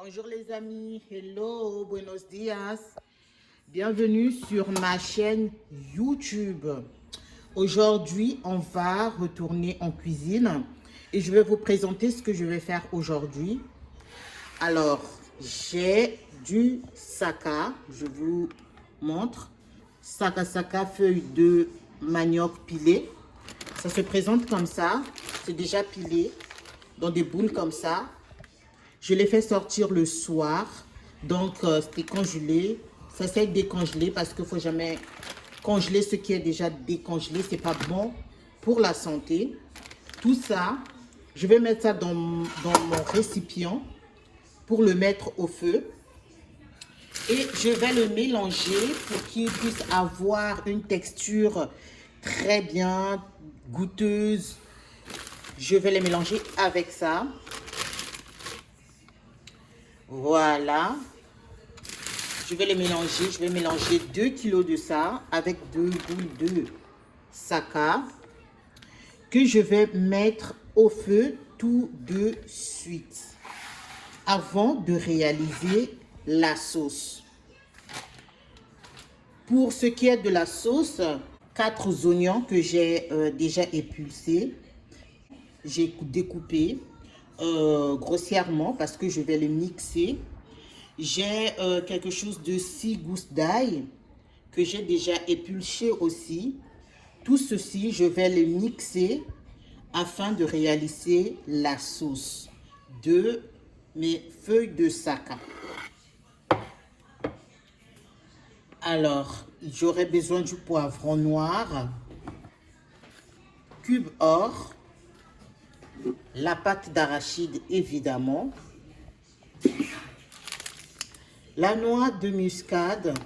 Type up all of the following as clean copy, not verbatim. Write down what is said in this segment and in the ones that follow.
Bonjour les amis, hello, buenos dias. Bienvenue sur ma chaîne YouTube. Aujourd'hui, on va retourner en cuisine et je vais vous présenter ce que je vais faire aujourd'hui. Alors, j'ai du saka, je vous montre. Saka, feuille de manioc pilé. Ça se présente comme ça, c'est déjà pilé dans des boules comme ça. Je l'ai fait sortir le soir, donc c'était congelé. Ça s'est décongelé parce qu'il ne faut jamais congeler ce qui est déjà décongelé. Ce n'est pas bon pour la santé. Tout ça, je vais mettre ça dans mon récipient pour le mettre au feu. Et je vais le mélanger pour qu'il puisse avoir une texture très bien goûteuse. Je vais les mélanger avec ça. Voilà. Je vais les mélanger. Je vais mélanger 2 kg de ça avec 2 boules de saka que je vais mettre au feu tout de suite avant de réaliser la sauce. Pour ce qui est de la sauce, 4 oignons que j'ai déjà épulsés. J'ai découpé grossièrement parce que je vais le mixer. J'ai quelque chose de 6 gousses d'ail que j'ai déjà épulché aussi. Tout ceci, je vais le mixer afin de réaliser la sauce de mes feuilles de saka. Alors, j'aurai besoin du poivron noir, cube or, la pâte d'arachide évidemment, la noix de muscade,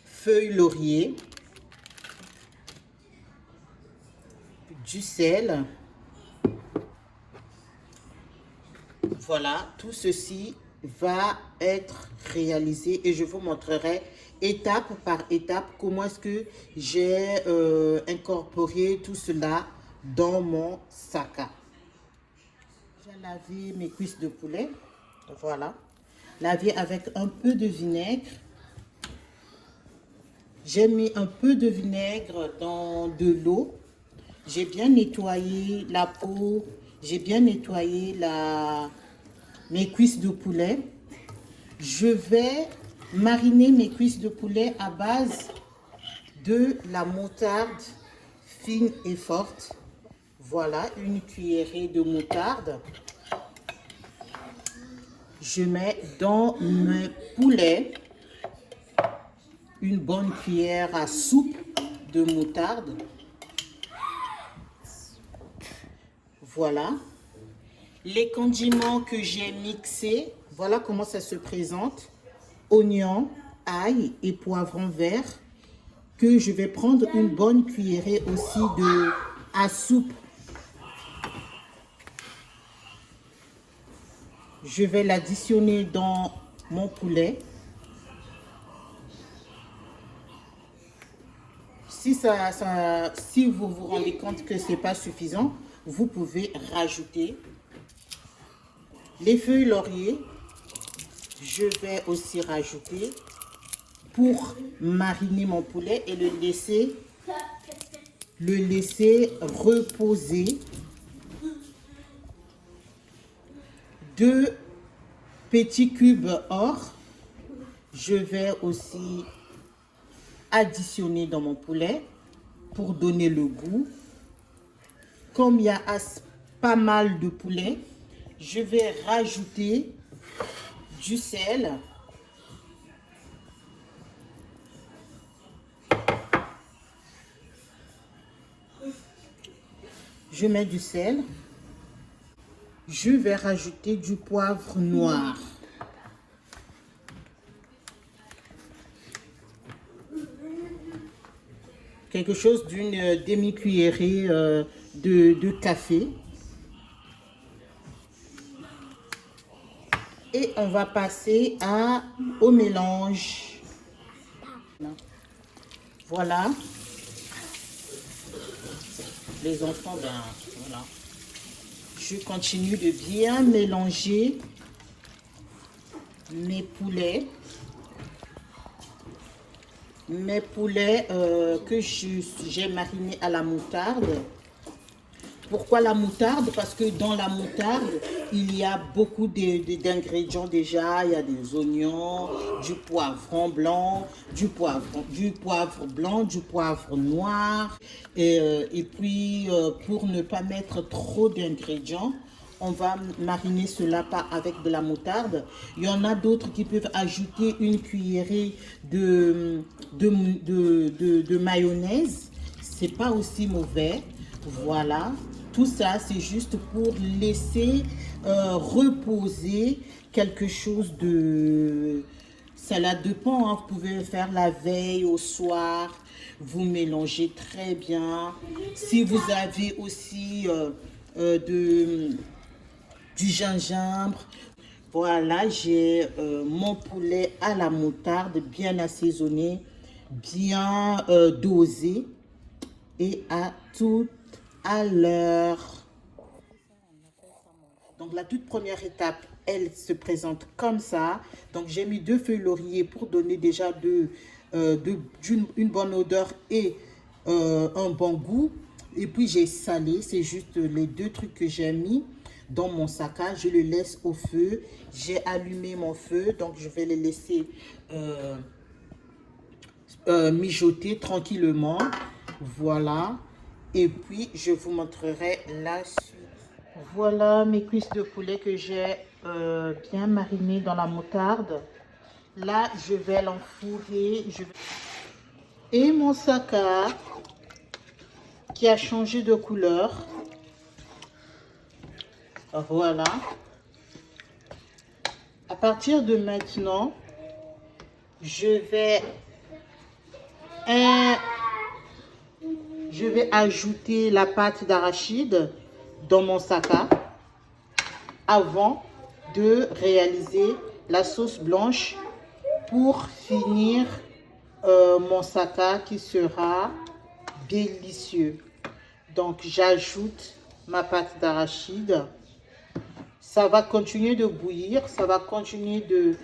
feuille laurier, du sel. Voilà, tout ceci va être réalisé et je vous montrerai étape par étape comment est-ce que j'ai incorporé tout cela dans mon saka. J'ai lavé mes cuisses de poulet. Voilà, laver avec un peu de vinaigre. J'ai mis un peu de vinaigre dans de l'eau. J'ai bien nettoyé la peau. J'ai bien nettoyé mes cuisses de poulet. Je vais mariner mes cuisses de poulet à base de la moutarde fine et forte. Voilà, une cuillerée de moutarde. Je mets dans mes poulets une bonne cuillère à soupe de moutarde. Voilà. Les condiments que j'ai mixés, voilà comment ça se présente. Oignons, ail et poivron vert que je vais prendre une bonne cuillerée aussi à soupe. Je vais l'additionner dans mon poulet. Si vous vous rendez compte que ce n'est pas suffisant, vous pouvez rajouter les feuilles laurier. Je vais aussi rajouter pour mariner mon poulet et le laisser reposer. 2 petits cubes or. Je vais aussi additionner dans mon poulet pour donner le goût. Comme il y a pas mal de poulet, je vais rajouter du sel. Je mets du sel. Je vais rajouter du poivre noir. Quelque chose d'une demi-cuillerée de café. Et on va passer au mélange. Voilà. Les enfants, ben voilà. je continue de bien mélanger mes poulets. Que j'ai marinés à la moutarde. Pourquoi la moutarde? Parce que dans la moutarde, il y a beaucoup d'ingrédients déjà. Il y a des oignons, du poivron blanc, du poivre blanc, du poivre noir. Et puis, pour ne pas mettre trop d'ingrédients, on va mariner cela avec de la moutarde. Il y en a d'autres qui peuvent ajouter une cuillerée de mayonnaise. C'est pas aussi mauvais. Voilà. Tout ça, c'est juste pour laisser reposer quelque chose de salade de pan. Hein. Vous pouvez faire la veille au soir. Vous mélangez très bien. Si vous avez aussi du gingembre. Voilà, j'ai mon poulet à la moutarde, bien assaisonné, bien dosé et à toute à l'heure. Donc la toute première étape, elle se présente comme ça. Donc j'ai mis 2 feuilles laurier pour donner déjà une bonne odeur et un bon goût. Et puis j'ai salé, c'est juste les 2 trucs que j'ai mis dans mon sac. Je le laisse au feu. J'ai allumé mon feu, donc je vais les laisser mijoter tranquillement. Voilà. Et puis je vous montrerai la suite. Voilà mes cuisses de poulet que j'ai bien marinées dans la moutarde. Là, je vais l'enfourrer. Et mon sac qui a changé de couleur. Voilà. À partir de maintenant, je vais ajouter la pâte d'arachide dans mon sac avant de réaliser la sauce blanche pour finir mon sac qui sera délicieux. Donc j'ajoute ma pâte d'arachide. Ça va continuer de bouillir, ça va continuer de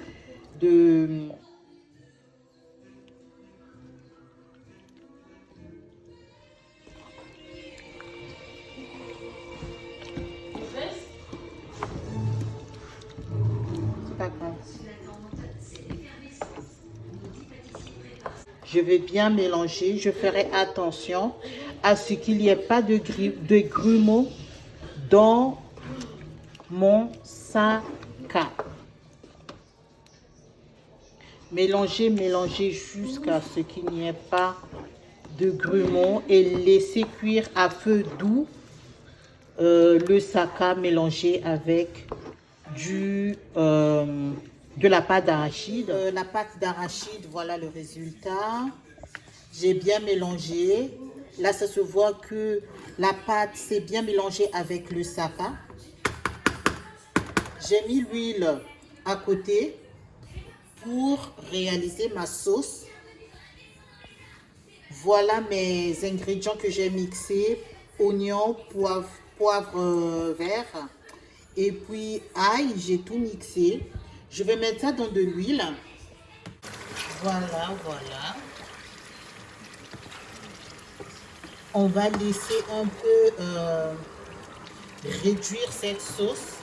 Je vais bien mélanger. Je ferai attention à ce qu'il n'y ait pas de grumeaux dans mon sac. Mélanger, mélanger jusqu'à ce qu'il n'y ait pas de grumeaux et laisser cuire à feu doux le sac mélangé avec de la pâte d'arachide. La pâte d'arachide, voilà le résultat. J'ai bien mélangé. Là, ça se voit que la pâte s'est bien mélangée avec le sac. J'ai mis l'huile à côté pour réaliser ma sauce. Voilà mes ingrédients que j'ai mixés. Oignons, poivre vert et puis ail, j'ai tout mixé. Je vais mettre ça dans de l'huile. Voilà, voilà. On va laisser un peu réduire cette sauce.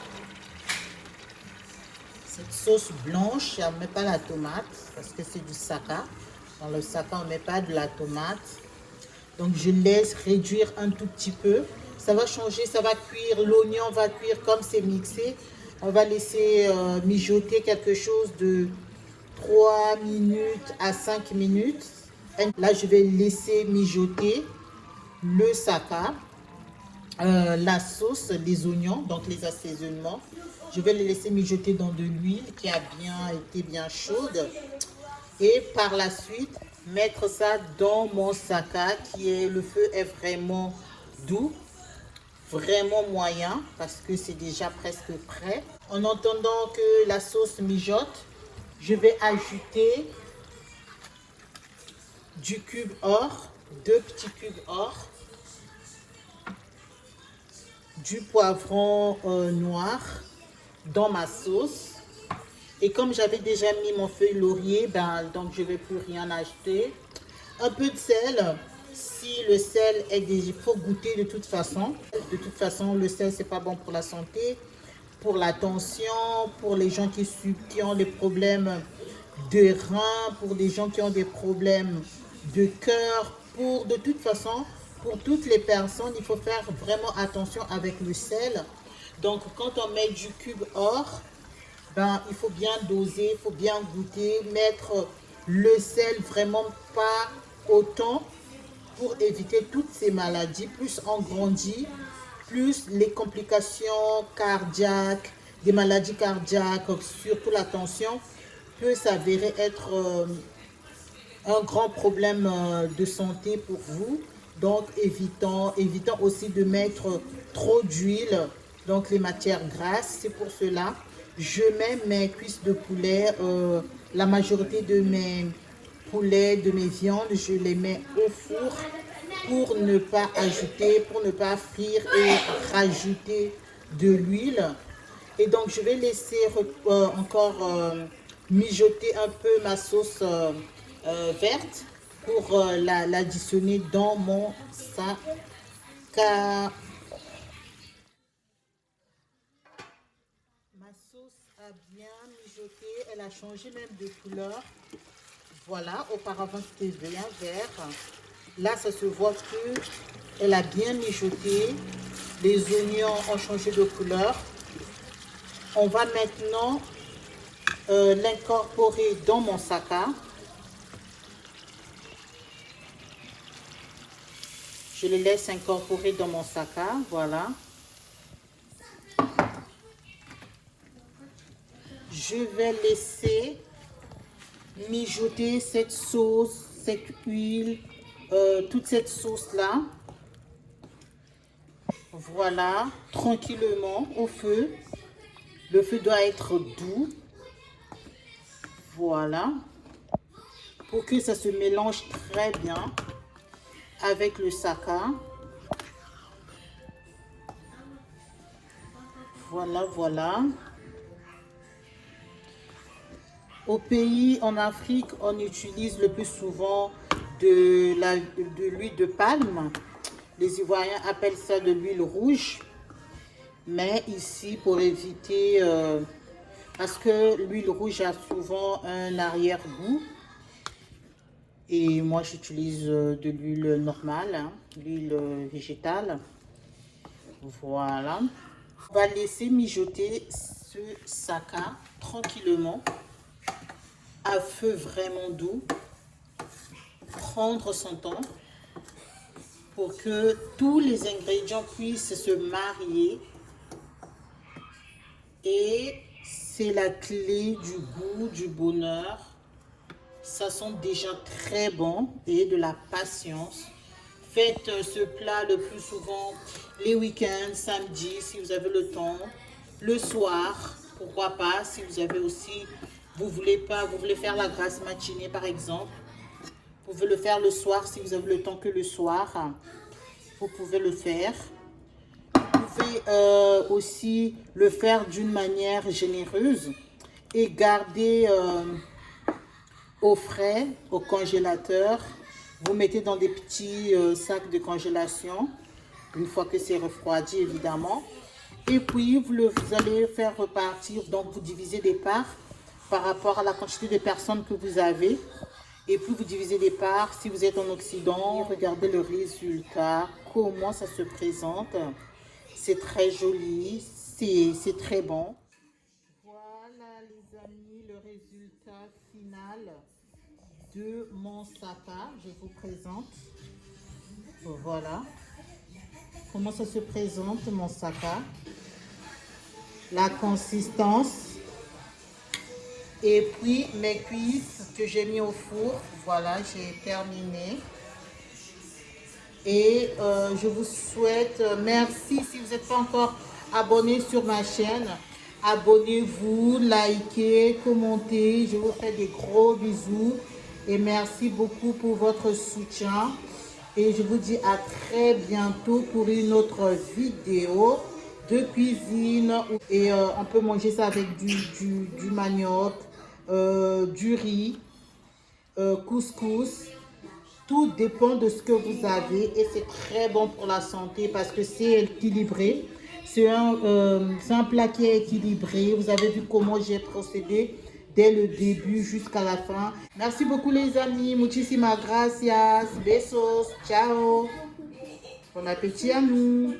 Cette sauce blanche, on ne met pas la tomate parce que c'est du saka. Dans le saka, on ne met pas de la tomate. Donc, je laisse réduire un tout petit peu. Ça va changer, ça va cuire. L'oignon va cuire comme c'est mixé. On va laisser mijoter quelque chose de 3 minutes à 5 minutes. Et là, je vais laisser mijoter le saka, la sauce, les oignons, donc les assaisonnements. Je vais les laisser mijoter dans de l'huile qui a été bien chaude. Et par la suite, mettre ça dans mon sac le feu est vraiment doux, vraiment moyen parce que c'est déjà presque prêt. En entendant que la sauce mijote, je vais ajouter du cube or, 2 petits cubes or du poivron noir dans ma sauce. Et comme j'avais déjà mis mon feuille laurier, donc je ne vais plus rien acheter. Un peu de sel. Si le sel est déjà, il faut goûter de toute façon. De toute façon, le sel, c'est pas bon pour la santé, pour la tension, pour les gens qui ont des problèmes de reins, pour des gens qui ont des problèmes de cœur. De toute façon, pour toutes les personnes, il faut faire vraiment attention avec le sel. Donc, quand on met du cube or, il faut bien doser, il faut bien goûter, mettre le sel vraiment pas autant pour éviter toutes ces maladies. Plus on grandit, plus les complications cardiaques, des maladies cardiaques, surtout la tension, peut s'avérer être un grand problème de santé pour vous. Donc évitant aussi de mettre trop d'huile, donc les matières grasses. C'est pour cela je mets mes cuisses de poulet, la majorité de mes poulets, de mes viandes, je les mets au four pour ne pas ajouter, pour ne pas frire et rajouter de l'huile. Et donc je vais laisser encore mijoter un peu ma sauce verte pour l'additionner dans mon sac. Ma sauce a bien mijoté, elle a changé même de couleur. Voilà, auparavant c'était bien vert. Là, ça se voit que elle a bien mijoté. Les oignons ont changé de couleur. On va maintenant l'incorporer dans mon sac. Je le laisse incorporer dans mon sac. Voilà. Je vais laisser mijoter cette sauce, cette huile, toute cette sauce-là. Voilà, tranquillement au feu. Le feu doit être doux. Voilà. Pour que ça se mélange très bien avec le saka. Voilà, voilà. Au pays, en Afrique, on utilise le plus souvent de l'huile de palme. Les Ivoiriens appellent ça de l'huile rouge. Mais ici, pour éviter, parce que l'huile rouge a souvent un arrière-goût. Et moi, j'utilise de l'huile normale, l'huile végétale. Voilà. On va laisser mijoter ce saka tranquillement à feu vraiment doux, prendre son temps pour que tous les ingrédients puissent se marier. Et c'est la clé du goût, du bonheur. Ça sent déjà très bon et de la patience. Faites ce plat le plus souvent les week-ends, samedi, si vous avez le temps, le soir, pourquoi pas, si vous avez aussi, vous voulez faire la grasse matinée par exemple, vous pouvez le faire le soir si vous avez le temps que le soir, vous pouvez le faire. Vous pouvez aussi le faire d'une manière généreuse et garder au frais, au congélateur. Vous mettez dans des petits sacs de congélation, une fois que c'est refroidi évidemment. Et puis vous allez faire repartir, donc vous divisez des parts par rapport à la quantité de personnes que vous avez. Et puis vous divisez des parts, si vous êtes en Occident, regardez le résultat, comment ça se présente. C'est très joli, c'est très bon. Voilà les amis, le résultat final de mon saka, je vous présente. Voilà comment ça se présente mon saka, la consistance, et puis mes cuisses que j'ai mis au four. Voilà, j'ai terminé et je vous souhaite merci. Si vous n'êtes pas encore abonné sur ma chaîne, abonnez-vous, likez, commentez. Je vous fais des gros bisous et merci beaucoup pour votre soutien. Et je vous dis à très bientôt pour une autre vidéo. de cuisine. Et on peut manger ça avec du manioc, du riz, couscous. Tout dépend de ce que vous avez et c'est très bon pour la santé parce que c'est équilibré. C'est un plat qui est équilibré. Vous avez vu comment j'ai procédé dès le début jusqu'à la fin. Merci beaucoup les amis. Muchísimas gracias. Besos. Ciao. Bon appétit à nous.